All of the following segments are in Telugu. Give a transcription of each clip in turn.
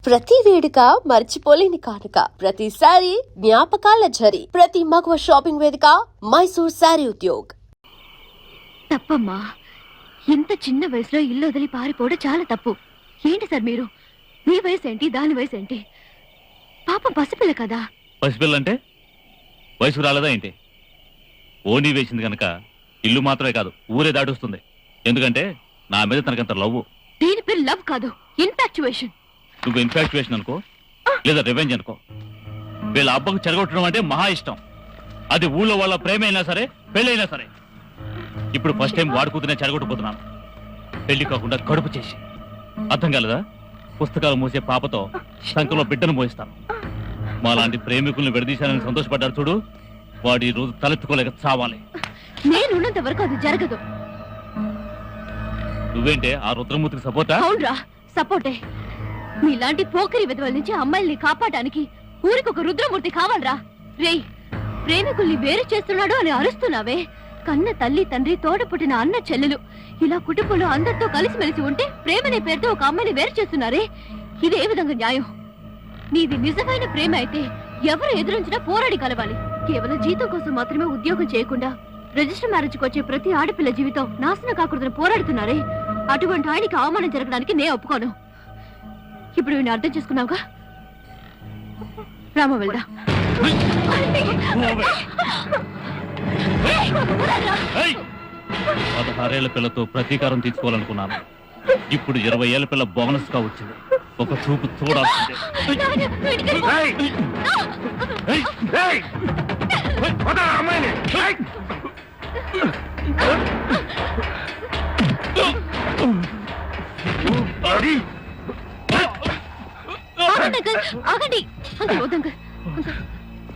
ప్రతి వేడుక మర్చిపోలేని కానుక, ప్రతిసారి జ్ఞాపకాల ఝరి, ప్రతి మగువ షాపింగ్ వేదిక మైసూర్ శారీ ఉద్యోగ్. తప్పమ్మా, ఇంత చిన్న వయసులో ఇల్లు వదిలి పారిపోవడం చాలా తప్పు. ఏంటి సార్ మీరు? మీ వయసు ఏంటి, దాని వయసు ఏంటి? పాపం పసిపిల్ల కదా. పసిపిల్ల అంటే వయసు రాలేదా ఏంటి? ఓనీ వేసింది కనుక ఇల్లు మాత్రమే కాదు ఊరే దాటొస్తుంది. ఎందుకంటే నా మీద తనకంత లవ్. దీని పేరు లవ్ కాదు, ఇన్ఫాక్చుయేషన్. నువ్వు ఇన్ఫాక్చుయేషన్ అనుకో, లేదా రివెంజ్ అనుకో. వీళ్ళ అబ్బకు చెరగొట్టడం అంటే మహా ఇష్టం. అది ఊళ్ళో వాళ్ళ ప్రేమ అయినా సరే, పెళ్ళైనా సరే. ఇప్పుడు ఫస్ట్ టైం వాడు కూతునే చెరగొట్టుకుపోతున్నాను, పెళ్లి కాకుండా కడుపు చేసి. అర్థం కాలేదా? పుస్తకాలు మోసే పాపతో సంఖ్యలో బిడ్డను మోయిస్తాను. మాలాంటి ప్రేమికుల్ని విడదీశానని సంతోషపడ్డారు చూడు, వాడు ఈ రోజు తలెత్తుకోలేక చావాలి. నేనున్నంత వరకు అది జరగదు. నువ్వేంటే ఆ రుద్రమూర్తికి సపోర్టా? అవునరా, సపోర్టే. మీలాంటి పోకరి విధవల నుంచి అమ్మాయిల్ని కాపాడడానికి ఊరికొక రుద్రమూర్తి కావాలరా. రేయ్, ప్రేమికుల్ని వేరు చేస్తున్నాడు అని అరుస్తున్నావే. కన్న తల్లి తండ్రి, తోడ పుట్టిన అన్న చెల్లెలు, ఇలా కుటుంబంలో అందరితో కలిసిమెలిసి ఉంటే ప్రేమనే పేరుతో ఒక అమ్మాయిని వేరు చేస్తున్నారే. ఇది ఏ విధంగా న్యాయం? నీది నిజమైన ప్రేమ అయితే ఎవరు ఎదురించినా పోరాడి కలవాలి. కేవలం జీతం కోసం మాత్రమే ఉద్యోగం చేయకుండా రిజిస్టర్ మ్యారేజ్కి వచ్చే ప్రతి ఆడపిల్ల జీవితం నాశనం కాకూడదని పోరాడుతున్నారే. అటువంటి ఆయనకి అవమానం జరగడానికి నేను ఒప్పుకోను. ఇప్పుడు నేను అర్థం చేసుకున్నావుగా, రామ వెళ్దా. 16 ఏళ్ల పిల్లతో ప్రతీకారం తీసుకోవాలనుకున్నాను. ఇప్పుడు 20 ఏళ్ల పిల్ల బోనస్ గా వచ్చింది. ఒక చూపు చూడాల్సిందే. ఆగండి,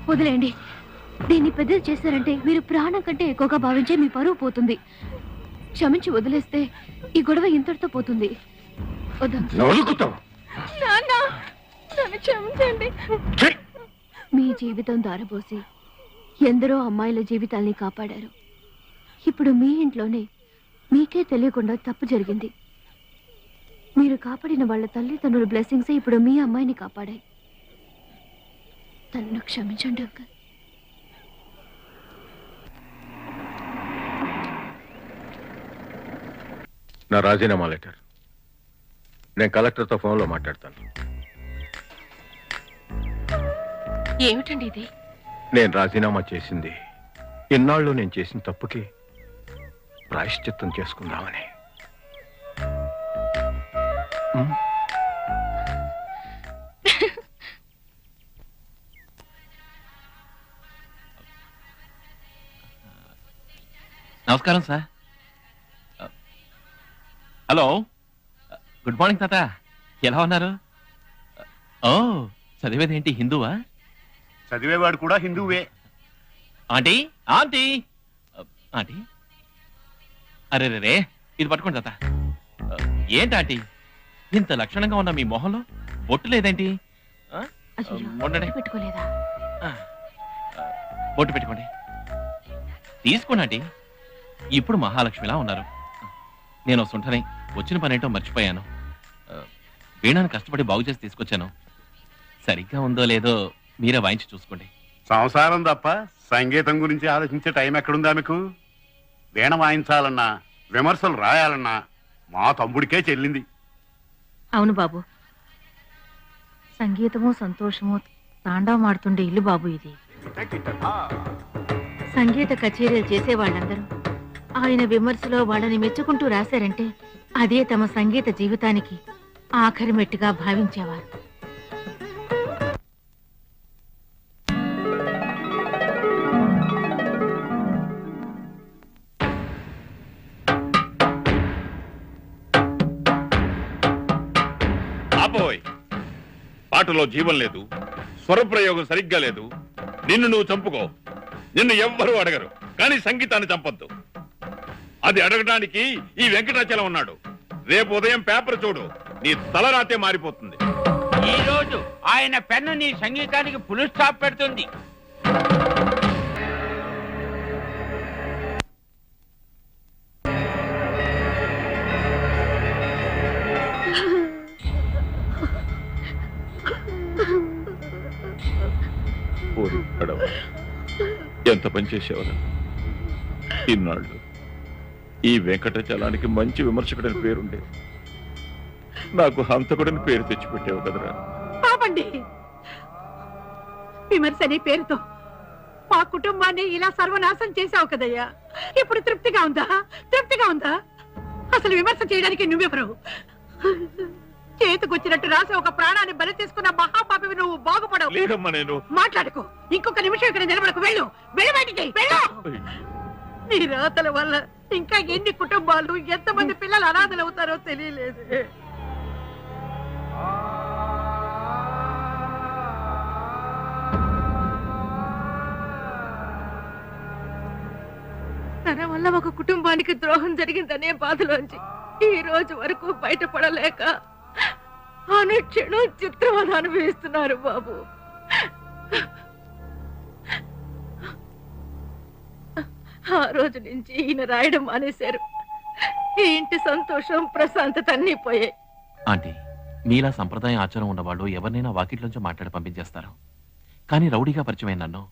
వదిలేండి. దీన్ని పెద్దది చేశారంటే మీరు ప్రాణం కంటే ఎక్కువగా భావించే మీ పరువు పోతుంది. క్షమించి వదిలేస్తే ఈ గొడవ ఇంతటితో పోతుంది. మీ జీవితం దారబోసి ఎందరో అమ్మాయిల జీవితాల్ని కాపాడారు. ఇప్పుడు మీ ఇంట్లోనే మీకే తెలియకుండా తప్పు జరిగింది. మీరు కాపాడిన వాళ్ళ తల్లిదండ్రుల బ్లెస్సింగ్స్ ఇప్పుడు మీ అమ్మాయిని కాపాడాయి. తనను క్షమించండి అంకల్. నా రాజీనామా లెటర్ నేను కలెక్టర్తో ఫోన్లో మాట్లాడతాను. ఏమిటండి ఇది? నేను రాజీనామా చేసింది ఇన్నాళ్ళు నేను చేసిన తప్పుకి ప్రాయశ్చిత్తం చేసుకుందామని. నమస్కారం సార్. హలో, గుడ్ మార్నింగ్ తాత. ఎలా ఉన్నారు? ఓ, చదివేదేంటి హిందువా? చదివేవాడు కూడా హిందువే. ఆంటీ ఆంటీ ఆంటీ, అరే రే, ఇది పట్టుకోండి తాత. ఏంటి ఆంటీ, ఇంత లక్షణంగా ఉన్న మీ మొహంలో బొట్టు లేదేంటి? పెట్టుకోలేదా? బొట్టు పెట్టుకోండి. తీసుకోండి ఆంటీ. ఇప్పుడు మహాలక్ష్మిలా ఉన్నారు. నేను సుంఠని వచ్చిన పనేంటో మర్చిపోయాను. వీణాను కష్టపడి బాగు చేసి తీసుకొచ్చాను. సరిగ్గా ఉందో లేదో మీరే వాయించి చూసుకోండి. సంసారం తప్ప సంగీతం గురించి ఆలోచించే టైం ఎక్కడుందా మీకు? వీణ వాయించాలన్నా, విమర్శలు రాయాలన్నా మా తమ్ముడికే చెల్లింది. అవును బాబు, సంగీతము సంతోషము తాండవమాడుతుండే ఇల్లు బాబు ఇది. సంగీత కచేరీలు చేసే వాళ్ళందరూ ఆయన విమర్శలో వాళ్ళని మెచ్చుకుంటూ రాశారంటే అదే తమ సంగీత జీవితానికి ఆఖరి మెట్టుగా భావించేవారు. ఆపోయ్, పాటలో జీవం లేదు, స్వరప్రయోగం సరిగ్గా లేదు. నిన్ను నువ్వు చంపుకో, నిన్ను ఎవ్వరూ అడగరు. కానీ సంగీతాన్ని చంపొద్దు. అది అడగడానికి ఈ వెంకటాచలం ఉన్నాడు. రేపు ఉదయం పేపర్ చూడు, నీ తలరాతే మారిపోతుంది. ఈ రోజు ఆయన పెన్ను నీ సంగీతానికి ఫుల్ స్టాప్ పెడుతుంది. ఓరి పడవ, ఎంత పని చేసేవారు ఇన్నాళ్ళు. ఈ వెంకటాచలానికి మంచి విమర్శకుడని పేరుండేది, నాకు హంతకుడని పేరు తెచ్చిపెట్టావు కదరా. పాపండి, విమర్శ అనే పేరుతో మా కుటుంబాన్ని ఇలా సర్వనాశం చేశావు కదయ్యా. ఇప్పుడు తృప్తిగా ఉందా? తృప్తిగా ఉందా? అసలు విమర్శ చేయడానికి నువ్వెవరు? చేతికొచ్చినట్టు రాసి ఒక ప్రాణాన్ని బలి తీసుకున్న మహాపాపివి నువ్వు. బాగుపడవు. లేదమ్మా, నేను మాట్లాడుకో. ఇంకొక నిమిషం ఇక్కడ నిలబడకు. వెళ్ళు, వెళ్ళు బయటికి వెళ్ళు. నీ రాతల వల్ల ఇంకా ఎన్ని కుటుంబాలు, ఎంతమంది పిల్లలు అనాథలు అవుతారో తెలియలేదు. తన వల్ల ఒక కుటుంబానికి ద్రోహం జరిగిందనే బాధలోంచి ఈ రోజు వరకు బయటపడలేక అనుక్షణం చిత్రవద అనుభవిస్తున్నారు బాబు. ఆ రోజు నుంచి ఈయన రాయడం మానేశారు. ఈ ఇంటి సంతోషం, ప్రశాంతత అన్నీ పోయాయి. ఆంటీ, మీలా సంప్రదాయం ఆచారం ఉన్నవాళ్ళు ఎవరినైనా వాకిట్లోంచి మాట్లాడి పంపించేస్తారు. కానీ రౌడీగా పరిచయమైన నన్ను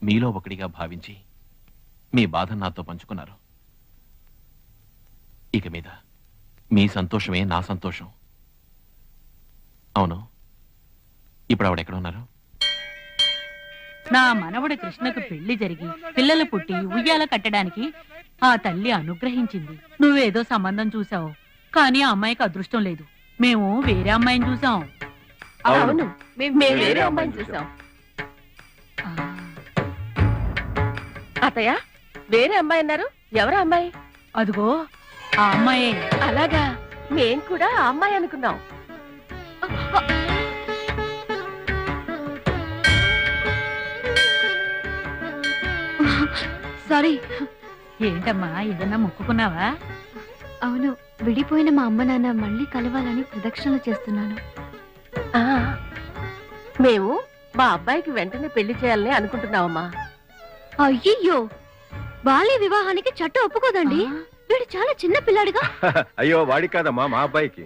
మీలో ఒకటిగా భావించి మీ బాధ నాతో పంచుకున్నారు. ఇక మీద మీ సంతోషమే నా సంతోషం. అవును, ఇప్పుడు ఆవిడెక్కడ ఉన్నారు? నా మనవడు కృష్ణకు పెళ్లి జరిగి పిల్లలు పుట్టి ఉయ్యాల కట్టడానికి ఆ తల్లి అనుగ్రహించింది. నువ్వేదో సంబంధం చూసావు, కానీ ఆ అమ్మాయికి అదృష్టం లేదు. మేము వేరే అమ్మాయిని చూసాం. అవును, మేము వేరే అమ్మాయిని చూసాం. అత్తయ్య, వేరే అమ్మాయి అన్నారు. ఎవరు అమ్మాయి? అదిగో ఆ అమ్మాయే. అలాగా, మేం కూడా ఆ అమ్మాయి అనుకున్నాం. సారీ. ఏంటమ్మా, ఏదన్నా మొక్కుకున్నావా? అవును, విడిపోయిన మా అమ్మ నాన్న మళ్ళీ కలవాలని ప్రదక్షిణలు చేస్తున్నాను. మేము మా అబ్బాయికి వెంటనే పెళ్లి చేయాలని అనుకుంటున్నామమ్మా. అయ్యయ్యో, బాల్య వివాహానికి చట్టం ఒప్పుకోదండి. వీడు చాలా చిన్న పిల్లాడిగా. అయ్యో, వాడి కాదమ్మా, మా అబ్బాయికి.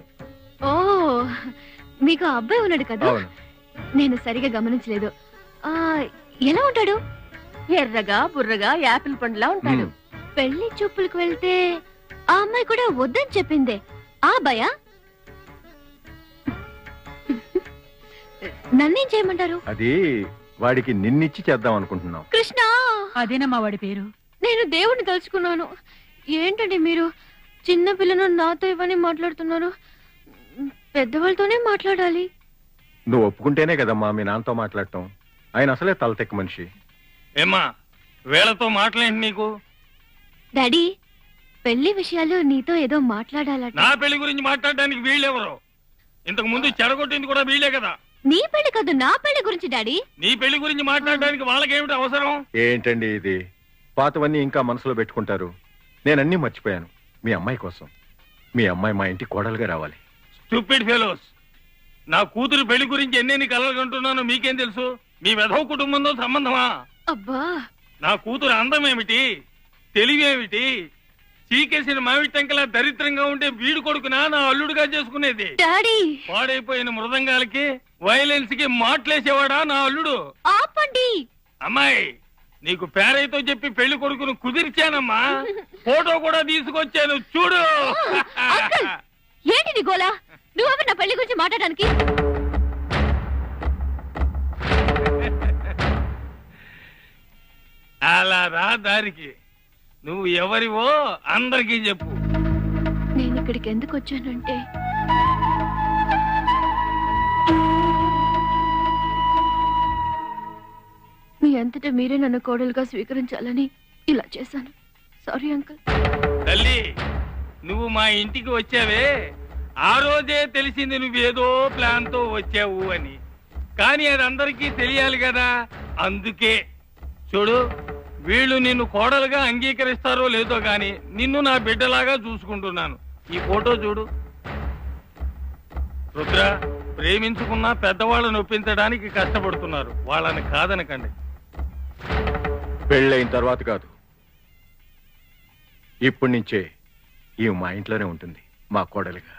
ఓ, మీకు ఆ అబ్బాయి ఉన్నాడు కదా? నేను సరిగా గమనించలేదు. ఎలా ఉంటాడు? ఎర్రగా బుర్రగా యాపిల్ పండులా ఉంటాడు. పెళ్లి చూపులకు వెళ్తే ఆ అమ్మాయి కూడా వద్దని చెప్పిందే. ఆ భయా? నన్నేం చేయమంటారు? అది వాడికి నిన్నిచ్చి చేద్దాం అనుకుంటున్నాం. కృష్ణ, అదేనమ్మా వాడి పేరు. నేను దేవుణ్ణి తలుచుకున్నాను. ఏంటండి మీరు చిన్న పిల్లను నాతో ఇవన్నీ మాట్లాడుతున్నారు? పెద్దవాళ్ళతోనే మాట్లాడాలి. నువ్వు ఒప్పుకుంటేనే కదమ్మా మీ నాన్నతో మాట్లాడటం. ఆయన అసలే తలతెక్క మనిషి. ఏమ్మా, వేళతో మాట్లాడేంటి నీకు? డాడీ, పెళ్లి విషయాలు నీతో ఏదో మాట్లాడాలట. నా పెళ్లి గురించి మాట్లాడడానికి వీళ్ళెవరు? ఇంతకు ముందు చెడగొట్టింది కూడా వీళ్ళే కదా. నీ పెళ్లి కాదు, నా పెళ్లి గురించి డాడీ. నీ పెళ్లి గురించి మాట్లాడడానికి వాళ్ళకేమిటి అవసరం? ఏంటండి ఇది? పాతవన్నీ ఇంకా మనసులో పెట్టుకుంటారు. నేనన్నీ మర్చిపోయాను మీ అమ్మాయి కోసం. మీ అమ్మాయి మా ఇంటి కోడలుగా రావాలి. స్టూపిడ్ ఫెలోస్, నా కూతురు పెళ్లి గురించి ఎన్నెన్ని కలలు కంటున్నానో మీకేం తెలుసు? మీ వెధవ కుటుంబంతో సంబంధమా? అబ్బా, నా కూతురు అందం ఏమిటి, తెలివేమిటి, చీకేసిన మామిడి టెంకలా దరిద్రంగా ఉంటే వీడు కొడుకునా నా అల్లుడుగా చేసుకునేది? డాడీ, పాడైపోయిన మృదంగాలకి వైలెన్స్ కి మాట్లేసేవాడా నా అల్లుడు? ఆపండి. అమ్మాయి, నీకు పేరైతో చెప్పి పెళ్లి కొడుకును కుదిర్చానమ్మా. ఫోటో కూడా తీసుకొచ్చాను, చూడు. అంకుల్, ఏంటిది గోలా? నువ్వెవరు నా పెళ్లి గురించి మాట్లాడడానికి? అలా రా దారికి. నువ్వు ఎవరివో అందరికీ చెప్పు. నేను ఇక్కడికి ఎందుకు వచ్చానంటే, మీ అంతటా మీరే నన్ను కోడలుగా స్వీకరించాలని ఇలా చేశాను. Sorry uncle. తల్లి, నువ్వు మా ఇంటికి వచ్చావే, ఆ రోజే తెలిసింది నువ్వేదో ప్లాన్ తో వచ్చావు అని. కానీ అది అందరికీ తెలియాలి కదా. అందుకే చూడు, వీళ్ళు నిన్ను కోడలుగా అంగీకరిస్తారో లేదో గాని నిన్ను నా బిడ్డలాగా చూసుకుంటున్నాను. ఈ ఫోటో చూడు. రుద్ర, ప్రేమించుకున్నా పెద్దవాళ్ళని ఒప్పించడానికి కష్టపడుతున్నారు. వాళ్ళని కాదనకండి. పెళ్ళైన తర్వాత కాదు, ఇప్పటి నుంచే ఈ మా ఇంట్లోనే ఉంటుంది మా కోడలిగా.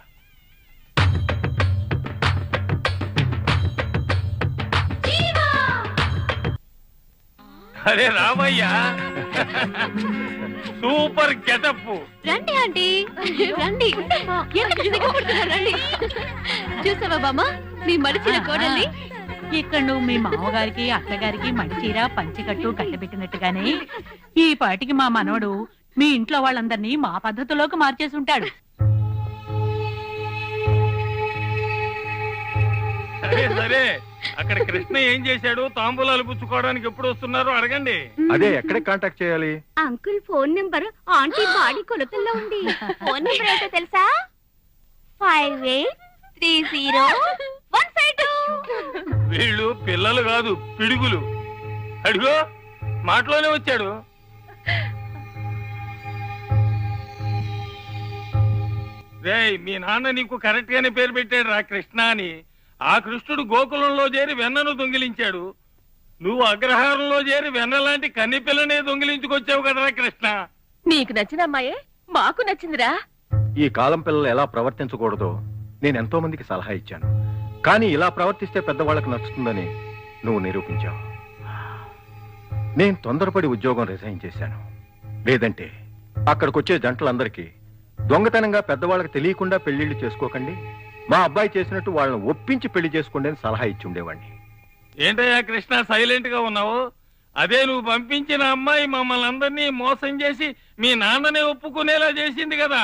అరే రామయ్యా, సూపర్ గెటప్. రండి ఆంటీ రండి. ఎందుకు సిగ్గుపడుతున్నారు? రండి. చూసావా బామ్మ నీ మడిచిన కోడల్ని? ఇక్కడ నువ్వు మీ మామగారికి అత్తగారికి మడిచీర పంచికట్టు కట్టబెట్టినట్టుగానే ఈ పాటికి మా మనవడు మీ ఇంట్లో వాళ్ళందరినీ మా పద్ధతిలోకి మార్చేసి ఉంటాడు. సరే సరే, అక్కడ కృష్ణ ఏం చేశాడు? తాంబూలాలు పుచ్చుకోవడానికి ఎప్పుడు వస్తున్నారో అడగండి. అదే ఎక్కడ కాంటాక్ట్ చేయాలి? Uncle phone number aunty body కొలతల్లో ఉంది. ఫోన్ నెంబర్ ఏంటో తెలుసా? 58301552. వీళ్ళు పిల్లలు కాదు, పిడుగులు. అడిగో మాటలోనే వచ్చాడు. రేయ్, మీ నాన్న నీకు కరెక్ట్ గానే పేరు పెట్టాడు రా కృష్ణ అని. ఆ కృష్ణుడు గోకులంలో చేరి వెన్నను దొంగిలించాడు. నువ్వు అగ్రహారంలో చేరి వెన్న లాంటి కన్ని పిల్లనే దొంగిలించుకొచ్చావు కదరా కృష్ణ. నీకు నచ్చిన అమ్మాయే మాకు నచ్చిందిరా. ఈ కాలం పిల్లలు ఎలా ప్రవర్తించకూడదో నేను ఎంతో మందికి సలహా ఇచ్చాను. కానీ ఇలా ప్రవర్తిస్తే పెద్దవాళ్ళకు నచ్చుతుందని నువ్వు నిరూపించావు. నేను తొందరపడి ఉద్యోగం రిజైన్ చేశాను. లేదంటే అక్కడికొచ్చే జంటలందరికీ దొంగతనంగా పెద్దవాళ్ళకి తెలియకుండా పెళ్లిళ్లు చేసుకోకండి, మా అబ్బాయి చేసినట్టు వాళ్ళని ఒప్పించి పెళ్లి చేసుకోండి అని సలహా ఇచ్చి ఉండేవాడిని. ఏంటయ్యా కృష్ణ సైలెంట్ గా ఉన్నావు? అదే నువ్వు పంపించిన అమ్మాయి మమ్మల్ని అందరినీ మోసం చేసి మీ నాన్ననే ఒప్పుకునేలా చేసింది కదా.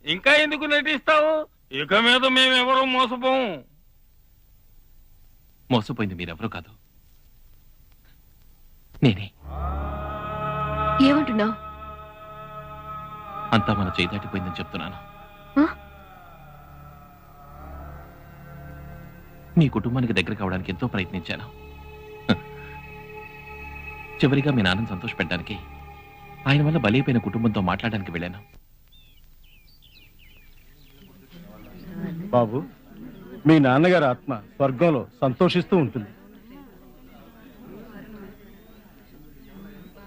ఇంకా ఎందుకు నటిస్తావు? ఇక మీద మేమెవరూ మోసపోము. మోసపోయింది మీరెవరూ కాదు, నేనే. ఏమంటున్నావు? అంతా మన చేయి దాటిపోయిందని చెప్తున్నాను. మీ కుటుంబానికి దగ్గర కావడానికి ఎంతో ప్రయత్నించాను. చివరిగా మీ నాన్నని సంతోష పెట్టడానికి ఆయన వల్ల బలైపోయిన కుటుంబంతో మాట్లాడడానికి వెళ్ళాను. బాబు, మీ నాన్నగారి ఆత్మ స్వర్గంలో సంతోషిస్తూ ఉంటుంది.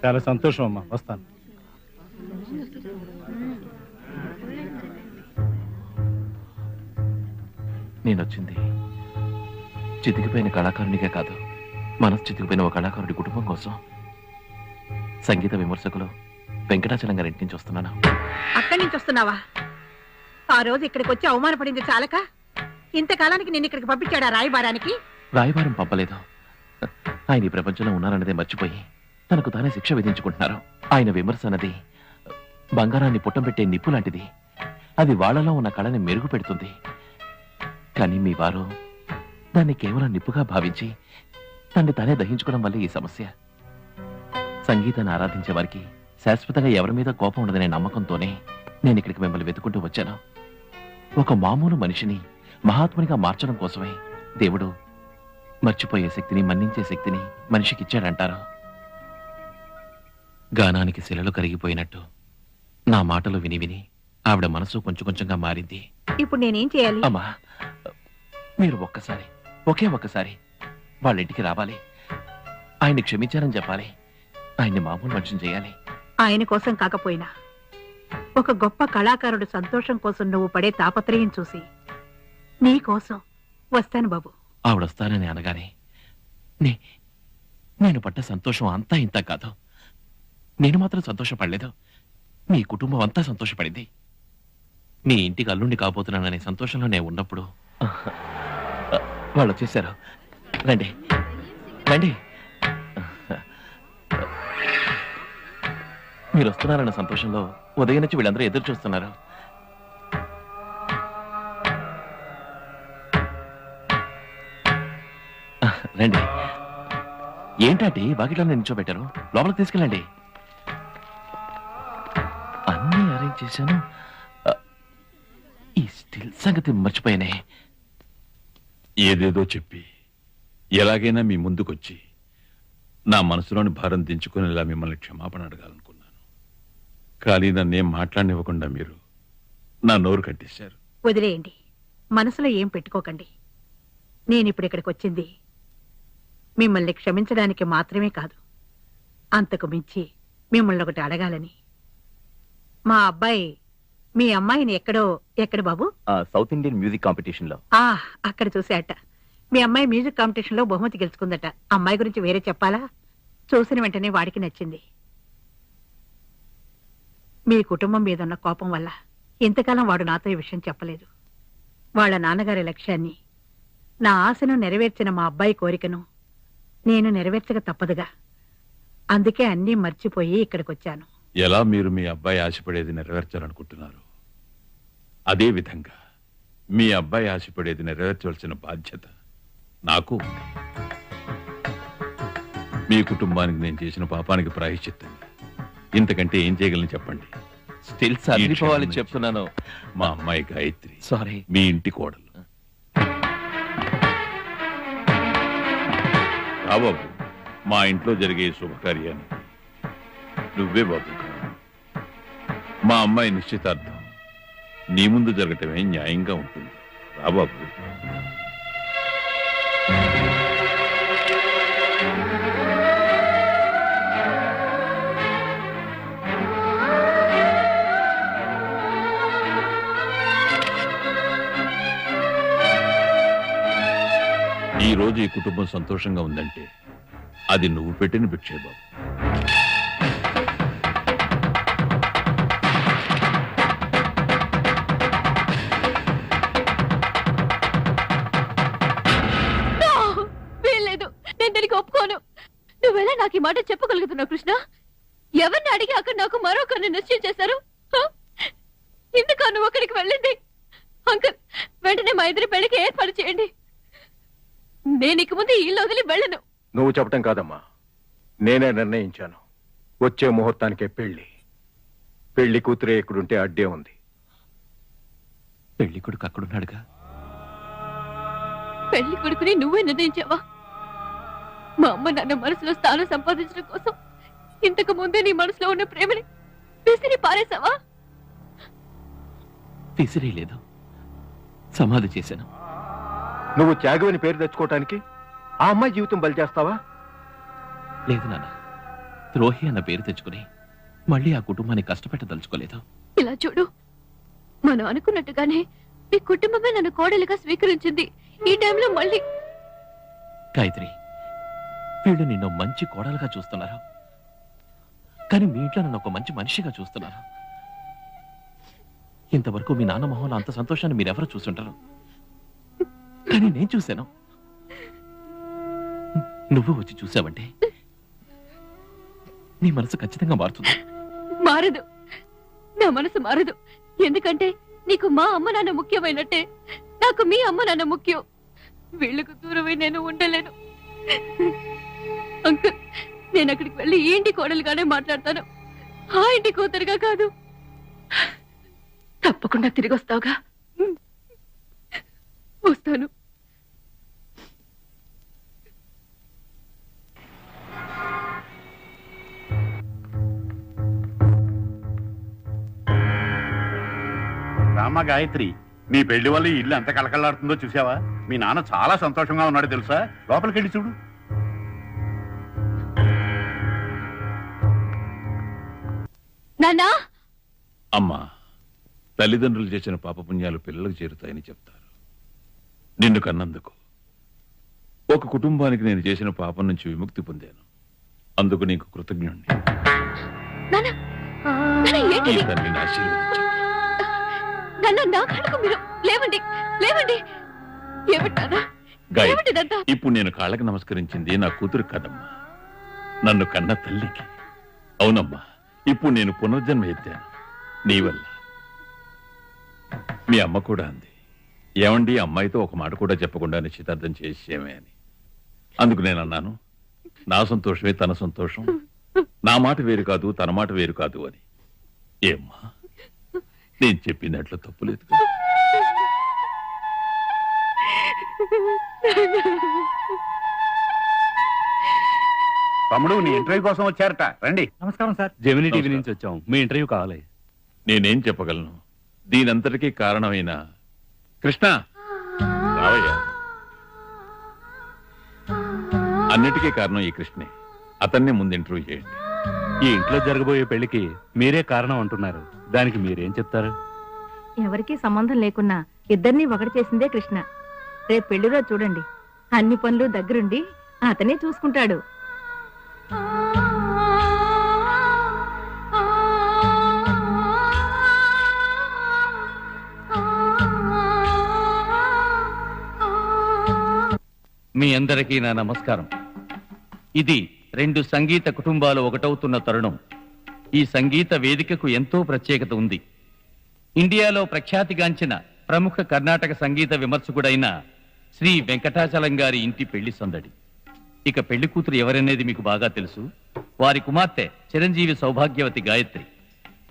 చాలా సంతోషం అమ్మా, వస్తాను. నేనొచ్చింది చితికిపోయిన కళాకారునికే కాదు, మనసు చితికిపోయిన ఒక కళాకారుడి కుటుంబం కోసం. సంగీత విమర్శకులు వెంకటాచలం గారి ఇంటి నుంచి వస్తున్నాను. అక్కడి నుంచి వస్తున్నావా? ఆ రోజు ఇక్కడికి వచ్చి అవమానపడింది చాలక ఇంతకాలానికి నేను ఇక్కడికి పంపించాడా రాయబారానికి? రాయబారం పంపలేదు. ఆయన ఈ ప్రపంచంలో ఉన్నారన్నదే మర్చిపోయి తనకు తానే శిక్ష విధించుకుంటున్నారు. ఆయన విమర్శ అన్నది బంగారాన్ని పుట్టం పెట్టే నిప్పు లాంటిది. అది వాళ్ళలో ఉన్న కళని మెరుగు పెడుతుంది. కానీ మీ వారు దాన్ని కేవలం నిప్పుగా భావించి దాన్ని తానే దహించుకోవడం వల్ల ఈ సమస్య. సంగీతాన్ని ఆరాధించే వారికి శాశ్వతంగా ఎవరి మీద కోపం ఉండదనే నమ్మకంతోనే నేను ఇక్కడికి మిమ్మల్ని వెతుకుంటూ వచ్చాను. ఒక మామూలు మనిషిని మహాత్మునిగా మార్చడం కోసమే దేవుడు మర్చిపోయే శక్తిని, మన్నించే శక్తిని మనిషికిచ్చాడంటారు. గానానికి శిలలు కరిగిపోయినట్టు నా మాటలు విని విని ఆవిడ మనసు కొంచెం కొంచెంగా మారింది. ఇప్పుడు నేనేం చేయాలి? అమ్మా, మీరు ఒకే ఒక్కసారి వాళ్ళ ఇంటికి రావాలి. ఆయన్ని క్షమించారని చెప్పాలి. ఆయన్ని మామూలు మనిషిని చేయాలి. ఆయన కోసం కాకపోయినా ఒక గొప్ప కళాకారుడు సంతోషం కోసం నువ్వు పడే తాపత్రయం చూసి నీ కోసం వస్తాను బాబు. ఆవిడొస్తానని అనగానే నేను పడ్డ సంతోషం అంతా ఇంత కాదు. నేను మాత్రం సంతోషపడలేదు, మీ కుటుంబం అంతా సంతోషపడింది. మీ ఇంటికి అల్లుండి కాబోతున్నాననే సంతోషంలో నేను ఉన్నప్పుడు వాళ్ళు వచ్చేసారు. రండి రండి, మీరు వస్తున్నారన్న సంతోషంలో ఉదయం నుంచి వీళ్ళందరూ ఎదురు చూస్తున్నారు. రండి. ఏంటంటే బాకిట్లో నిల్చోబెట్టారు, లోపలికి తీసుకెళ్ళండి. అన్నీ అరేంజ్ చేశాను. ఈ స్టిల్ సంగతి మర్చిపోయానే. ఏదేదో చెప్పి ఎలాగైనా మీ ముందుకొచ్చి నా మనసులోని భారం దించుకునేలా మిమ్మల్ని క్షమాపణ అడగాలనుకున్నాను. కానీ నన్నేం మాట్లాడనివ్వకుండా మీరు నా నోరు కట్టేశారు. వదిలేయండి, మనసులో ఏం పెట్టుకోకండి. నేనిప్పుడు ఇక్కడికి వచ్చింది మిమ్మల్ని క్షమించడానికి మాత్రమే కాదు, అంతకు మించి మిమ్మల్ని ఒకటి అడగాలని. మా అబ్బాయి మీ అమ్మాయిని ఎక్కడ బాబు? సౌత్ ఇండియన్ మ్యూజిక్ కాంపిటీషన్ లో. అక్కడ చూసాట. మీ అమ్మాయి మ్యూజిక్ కాంపిటీషన్ లో బహుమతి గెలుచుకుందట. అమ్మాయి గురించి వేరే చెప్పాలా? చూసిన వెంటనే వాడికి నచ్చింది. మీ కుటుంబం మీదున్న కోపం వల్ల ఇంతకాలం వాడు నాతో ఈ విషయం చెప్పలేదు. వాళ్ళ నాన్నగారి లక్ష్యాన్ని, నా ఆశను నెరవేర్చిన మా అబ్బాయి కోరికను నేను నెరవేర్చక తప్పదుగా. అందుకే అన్నీ మర్చిపోయి ఇక్కడికొచ్చాను. ఎలా మీరు మీ అబ్బాయి ఆశపడేది నెరవేర్చాలనుకుంటున్నారు, అదే విధంగా మీ అబ్బాయి ఆశపడేది నెరవేర్చవలసిన బాధ్యత నాకు ఉంది. మీ కుటుంబానికి నేను చేసిన పాపానికి ప్రాయశ్చిత్తం ఇంతకంటే ఏం చేయగలను చెప్పండి? స్టిల్ సర్దిపోవాలి చెప్తున్నాను. మా అమ్మాయి గాయత్రి, సారీ, మీ ఇంటి కోడలు. రా బాబు, మా ఇంట్లో జరిగే శుభకార్యాన్ని నువ్వే బాబు. మా అమ్మాయి నిశ్చితార్థం నీ ముందు జరగటమే న్యాయంగా ఉంటుంది. రా బాబు. ఈ రోజు ఈ కుటుంబం సంతోషంగా ఉందంటే అది నువ్వు పెట్టిన భిక్షే బాబు. వీల్లేదు, నేను దీనికి ఒప్పుకోను. నువ్వెలా నాకు ఈ మాట చెప్పగలుగుతున్నావు కృష్ణ? ఎవరిని అడిగి అక్కడ నాకు మరొకరిని నిశ్చయం చేశారు? ఎందుకు నువ్వు అక్కడికి వెళ్ళింది? అంకుల్, వెంటనే మా ఇద్దరి పెళ్లికి ఏర్పాటు చేయండి. నేను ఇక ముందు ఇల్లు వదిలి వెళ్ళను. నువ్వు చెప్పటం కాదమ్మా, నేనే నిర్ణయించాను. వచ్చే ముహూర్తానికే పెళ్లి. పెళ్లి కూతురే ఇక్కడుంటే అడ్డే ఉంది. పెళ్లి కొడుకు అక్కడున్నాడుగా. పెళ్లి కొడుకుని నువ్వే నిర్ణయించావా? మా అమ్మ నాన్న మనసులో స్థానం సంపాదించడం కోసం ఇంతకు ముందే నీ మనసులో ఉన్న ప్రేమని విసిరి పారేసావా? విసిరే లేదు, సమాధి చేశాను. నువ్వు త్యాగమని పేరు తెచ్చుకోవటానికి ఆ అమ్మాయి జీవితం బలి చేస్తావా? లేదు నాన్న, ద్రోహి అన్న పేరు తెచ్చుకుని మళ్ళీ ఆ కుటుంబాన్ని కష్టపెట్టదలుచుకోలేదు. ఇలా చూడు, మనం అనుకున్నట్టుగానే మీ కుటుంబమే నన్ను కోడలిగా స్వీకరించింది. ఈ టైంలో మళ్ళీ గాయత్రి, వీళ్ళు నిన్ను మంచి కోడలుగా చూస్తున్నారు, కానీ మీ ఇంట్లో నన్ను ఒక మంచి మనిషిగా చూస్తున్నారు. ఇంతవరకు మీ నాన్న మొహంలో అంత సంతోషాన్ని మీరెవరూ చూస్తుంటారు, కానీ నేను చూశాను. నువ్వు వచ్చి చూసావంటే నీ మనసు ఖచ్చితంగా మారుతుంది. మారదు, నా మనసు మారదు. ఎందుకంటే నీకు మా అమ్మ నాన్న ముఖ్యమైనట్టే నాకు మీ అమ్మ నాన్న ముఖ్యం. వీళ్లకు దూరమై నేను ఉండలేను. అంకుల్, నేను అక్కడికి వెళ్ళి ఈ ఇంటి కోడలుగానే మాట్లాడతాను, ఆ ఇంటి కూతురుగా కాదు. తప్పకుండా తిరిగి వస్తావుగా? వస్తాను. రామ గాయత్రి, నీ పెళ్లి వల్ల ఈ ఇల్లు ఎంత కలకలాడుతుందో చూసావా? మీ నాన్న చాలా సంతోషంగా ఉన్నాడు తెలుసా? లోపలికి వెళ్ళి చూడు. నాన్నా, అమ్మా, తల్లిదండ్రులు చేసిన పాపపుణ్యాలు పిల్లలకు చేరుతాయని చెప్తారు. నిన్ను కన్నందుకు ఒక కుటుంబానికి నేను చేసిన పాపం నుంచి విముక్తి పొందాను. అందుకు నీకు కృతజ్ఞుణ్ణి. ఈ తల్లిని ఆశీర్వదించు. లేవండి, లేవండి. గాయత్రి, ఇప్పుడు నేను కాళ్ళకి నమస్కరించింది నా కూతురు కదమ్మా, నన్ను కన్న తల్లికి. అవునమ్మా, ఇప్పుడు నేను పునర్జన్మ ఎత్తాను నీ వల్ల. మీ అమ్మ కూడా అంది, ఏమండి అమ్మాయితో ఒక మాట కూడా చెప్పకుండా నిశ్చితార్థం చేసేమే అని. అందుకు నేను అన్నాను, నా సంతోషమే తన సంతోషం, నా మాట వేరు కాదు తన మాట వేరు కాదు అని. ఏమ్మా, నేను చెప్పినట్లు తప్పులేదు. తమ్ముడు, నీ ఇంటర్వ్యూ కోసం వచ్చారట, రండి. నమస్కారం సార్, జెమినీ టీవీ నుంచి వచ్చాం. మీ ఇంటర్వ్యూ కావాలి. నేనేం చెప్పగలను? దీనంతటికీ కారణమైన కృష్ణ, రావయ్యా. అన్నిటికీ కారణం ఈ కృష్ణే. అతన్నే ముందు ఇంటర్వ్యూ చేయండి. ఈ ఇంట్లో జరగబోయే పెళ్లికి మీరే కారణం అంటున్నారు, దానికి మీరేం చెప్తారు? ఎవరికీ సంబంధం లేకున్నా ఇద్దరినీ ఒకటి చేసిందే కృష్ణ. రేపు పెళ్లిలో చూడండి, అన్ని పనులు దగ్గరుండి అతనే చూసుకుంటాడు. మీ అందరికీ నా నమస్కారం. ఇది 2 సంగీత కుటుంబాలు ఒకటవుతున్న తరుణం. ఈ సంగీత వేదికకు ఎంతో ప్రత్యేకత ఉంది. ఇండియాలో ప్రఖ్యాతిగాంచిన ప్రముఖ కర్ణాటక సంగీత విమర్శకుడైన శ్రీ వెంకటాచలం గారి ఇంటి పెళ్లి సందడి. ఇక పెళ్లి కూతురు ఎవరనేది మీకు బాగా తెలుసు. వారి కుమార్తె చిరంజీవి సౌభాగ్యవతి గాయత్రి,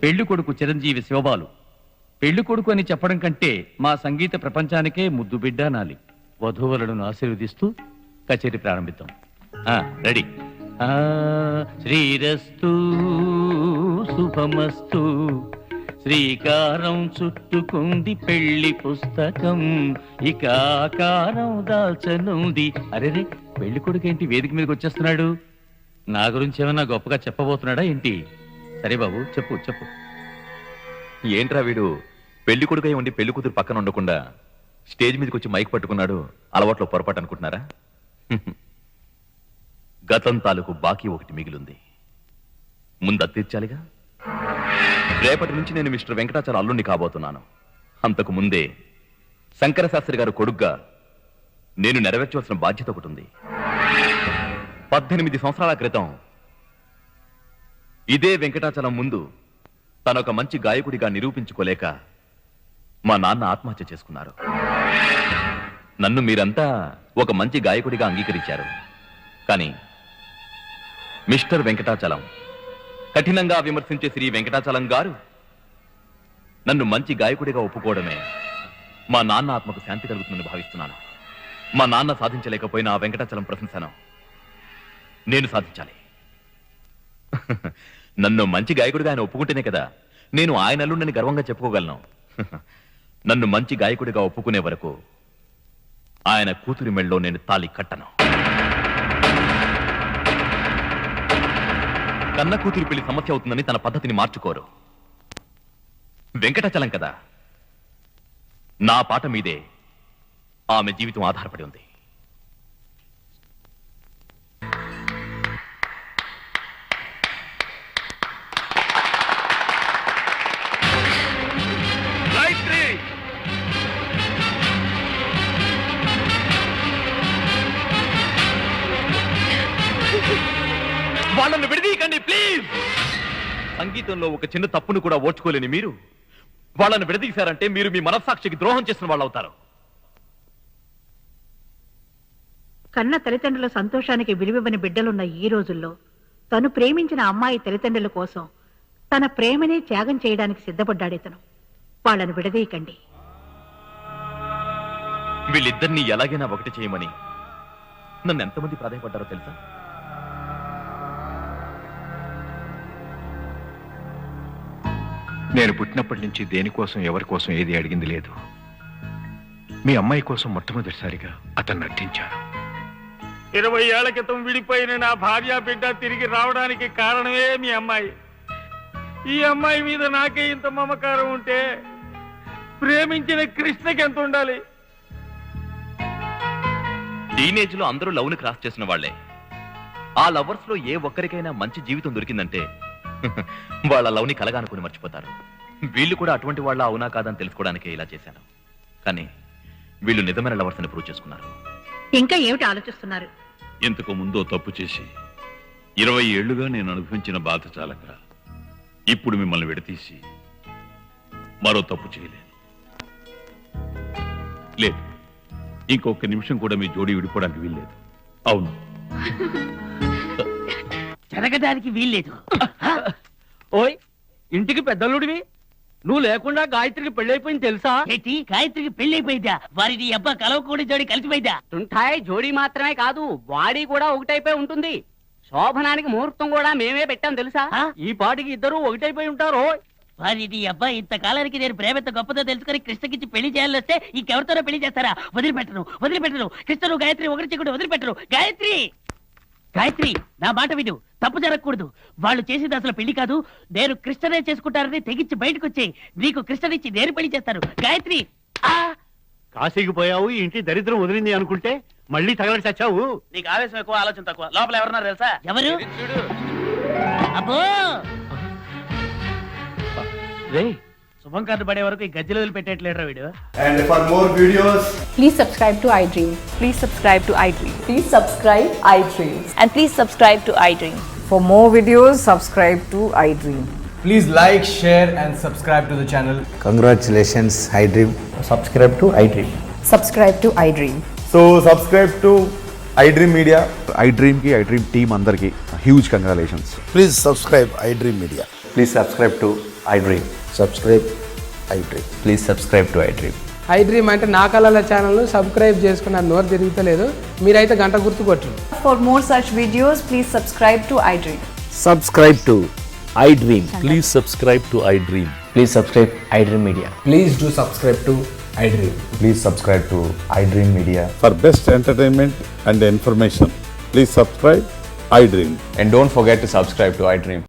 పెళ్లి కొడుకు చిరంజీవి శివబాలు. పెళ్లి కొడుకు అని చెప్పడం కంటే మా సంగీత ప్రపంచానికే ముద్దు బిడ్డ నాలి. వధూవరులను ఆశీర్వదిస్తూ కచేరీ ప్రారంభిద్దాం. రెడీ. శ్రీరస్తు శుభమస్తు, శ్రీకారం చుట్టుకుంది పెళ్లి పుస్తకం, ఇక ఆకారం దాల్చనుంది. అరే పెళ్లి కొడుకేంటి వేదిక మీదకి వచ్చేస్తున్నాడు? నా గురించి ఏమన్నా గొప్పగా చెప్పబోతున్నాడా ఏంటి? సరే బాబు, చెప్పు చెప్పు. ఏంట్రా వీడు పెళ్లి కొడుకై ఉండి పెళ్లి కూతురు పక్కన ఉండకుండా స్టేజ్ మీదకి వచ్చి మైక్ పట్టుకున్నాడు? అలవాట్లో పొరపాటు అనుకుంటున్నారా? గతం తాలూకు బాకీ ఒకటి మిగిలింది, ముందు తీర్చాలిగా. రేపటి నుంచి నేను మిస్టర్ వెంకటాచలం అల్లుణ్ణి కాబోతున్నాను. అంతకు ముందే శంకరశాస్త్రి గారు కొడుగ్గా నేను నెరవేర్చవలసిన బాధ్యత ఒకటి ఉంది. 18 సంవత్సరాల క్రితం ఇదే వెంకటాచలం ముందు తనొక మంచి గాయకుడిగా నిరూపించుకోలేక మా నాన్న ఆత్మహత్య చేసుకున్నారు. నన్ను మీరంతా ఒక మంచి గాయకుడిగా అంగీకరించారు. కానీ మిస్టర్ వెంకటాచలం, కఠినంగా విమర్శించే శ్రీ వెంకటాచలం గారు నన్ను మంచి గాయకుడిగా ఒప్పుకోవడమే మా నాన్న ఆత్మకు శాంతి కలుగుతుందని భావిస్తున్నాను. మా నాన్న సాధించలేకపోయిన ఆ వెంకటాచలం ప్రశంసను నేను సాధించాలి. నన్ను మంచి గాయకుడిగా ఆయన ఒప్పుకుంటేనే కదా నేను ఆయన అల్లుండని గర్వంగా చెప్పుకోగలను. నన్ను మంచి గాయకుడిగా ఒప్పుకునే వరకు ఆయన కూతురి మెళ్ళలో నేను తాళి కట్టను. కన్న కూతురి పెళ్లి సమస్య అవుతుందని తన పద్ధతిని మార్చుకోరు. వెంకటాచలం కదా, నా పాట మీదే ఆమె జీవితం ఆధారపడి ఉంది. వాళ్ళని విడదీయకండి ప్లీజ్. సంగీతంలో ఒక చిన్న తప్పును కూడా ఓర్చుకోలేని మీరు వాళ్ళని విడదీశారంటే మీరు మీ మనస్సాక్షికి ద్రోహం చేసిన వాళ్ళు అవుతారు. కన్న తల్లిదండ్రుల సంతోషానికి విలువివ్వని బిడ్డలున్న ఈ రోజుల్లో తను ప్రేమించిన అమ్మాయి తల్లిదండ్రుల కోసం తన ప్రేమనే త్యాగం చేయడానికి సిద్ధపడ్డాడితను. వాళ్ళను విడదీయకండి. వీళ్ళిద్దరినీ ఎలాగైనా ఒకటి చేయమని నన్ను ఎంతమంది ప్రాధాయపడ్డారో తెలుసా? నేను పుట్టినప్పటి నుంచి దేనికోసం ఎవరి కోసం ఏది అడిగింది లేదు. మీ అమ్మాయి కోసం మొట్టమొదటిసారిగా అతన్ని అర్థించాను. 20 ఏళ్ల క్రితం విడిపోయిన నా భార్య బిడ్డ తిరిగి రావడానికి కారణమే మీ అమ్మాయి. ఈ అమ్మాయి మీద నాకే ఇంత మమకారం ఉంటే ప్రేమించిన కృష్ణకి ఎంత ఉండాలి? టీనేజ్ లో అందరూ లవ్ ని క్రాస్ చేసిన వాళ్లే. ఆ లవర్స్ లో ఏ ఒక్కరికైనా మంచి జీవితం దొరికిందంటే వాళ్ళ లవ్ ని కలగానుకుని మర్చిపోతారు. వీళ్ళు కూడా అటువంటి వాళ్ళ అవునా కాదని తెలుసుకోవడానికే ఇలా చేశాను. కానీ వీళ్ళు నిజమైన లవర్స్ అని ప్రూవ్ చేసుకున్నారు. ఇంకా ఏమిటి ఆలోచిస్తున్నారు? ఇంతకు ముందో తప్పు చేసి 20 ఏళ్లుగా నేను అనుభవించిన బాధ చాలక ఇప్పుడు మిమ్మల్ని విడతీసి మరో తప్పు చేయలేను. లేదు, ఇంకొక నిమిషం కూడా మీ జోడీ విడిపోవడానికి వీల్లేదు. అవును, జరగడానికి వీల్లేదు. ఓయ్, ఇంటికి పెద్దలుడివి, నువ్వు లేకుండా గాయత్రికి పెళ్ళైపోయింది తెలుసా? ఏంటి, గాయత్రికి పెళ్ళైపోయిందా? వారి అబ్బా కలవకూడి జోడి కలిసిపోయిందా? తుంటాయ్ జోడి మాత్రమే కాదు, బాడీ కూడా ఒకటైపోయి ఉంటుంది. శోభనానికి ముహూర్తం కూడా మేమే పెట్టాం తెలుసా? ఈ పాటికి ఇద్దరు ఒకటైపోయి ఉంటారు. వారి అబ్బా, ఇంతకాలానికి నేను ప్రేమతో గొప్పతో తెలుసుకుని కృష్ణకిచ్చి పెళ్లి చేయాలని వస్తే ఇంకెవరితోనో పెళ్లి చేస్తారా? వదిలిపెట్టరు. కృష్ణను గాయత్రి ఒకటి చెక్కుడు వదిలిపెట్టరు. గాయత్రి, నా మాట విను, తప్పు జరగకూడదు. వాళ్ళు చేసింది అసలు పెళ్లి కాదు. నేను కృష్ణనే చేసుకుంటారని తెగించి బయటకు వచ్చి నీకు కృష్ణనిచ్చి నేను పెళ్లి చేస్తాను. గాయత్రి, కాశీకి పోయావు, ఇంటి దరిద్రం వదిలింది అనుకుంటే మళ్ళీ తగలడి చచ్చావు. నీకు ఆవేశం ఎక్కువ, ఆలోచన తక్కువ. లోపల ఎవరున్నారు తెలుసా? ఎవరు? అబ్బో రే, శుభం కార్డు పడే వరకు ఈ గజ్జలు వదిలి పెట్టేట్లేడరా వీడు. And for more videos, please subscribe to iDream. Please subscribe to iDream. Please subscribe iDream. And please subscribe to iDream. For more videos, subscribe to iDream. please like, share and subscribe to the channel. Congratulations, iDream. Subscribe to iDream. Subscribe to iDream. So subscribe to iDream Media. iDream ki iDream team andarki huge congratulations. Please subscribe iDream Media. Please subscribe to iDream. Subscribe iDream. Please subscribe to iDream. iDream అంటే నా కళల ఛానల్ సబ్స్క్రైబ్ చేసుకున్న నోరు తిరుగుతలేదు. మీరైతే గంట గుర్తు కొట్టండి. For more such videos, please subscribe to iDream. Subscribe to iDream. Please subscribe to iDream. Please subscribe iDream Media. Please do subscribe to iDream. Please subscribe to iDream Media. For best entertainment and information, please subscribe iDream. And don't forget to subscribe to iDream.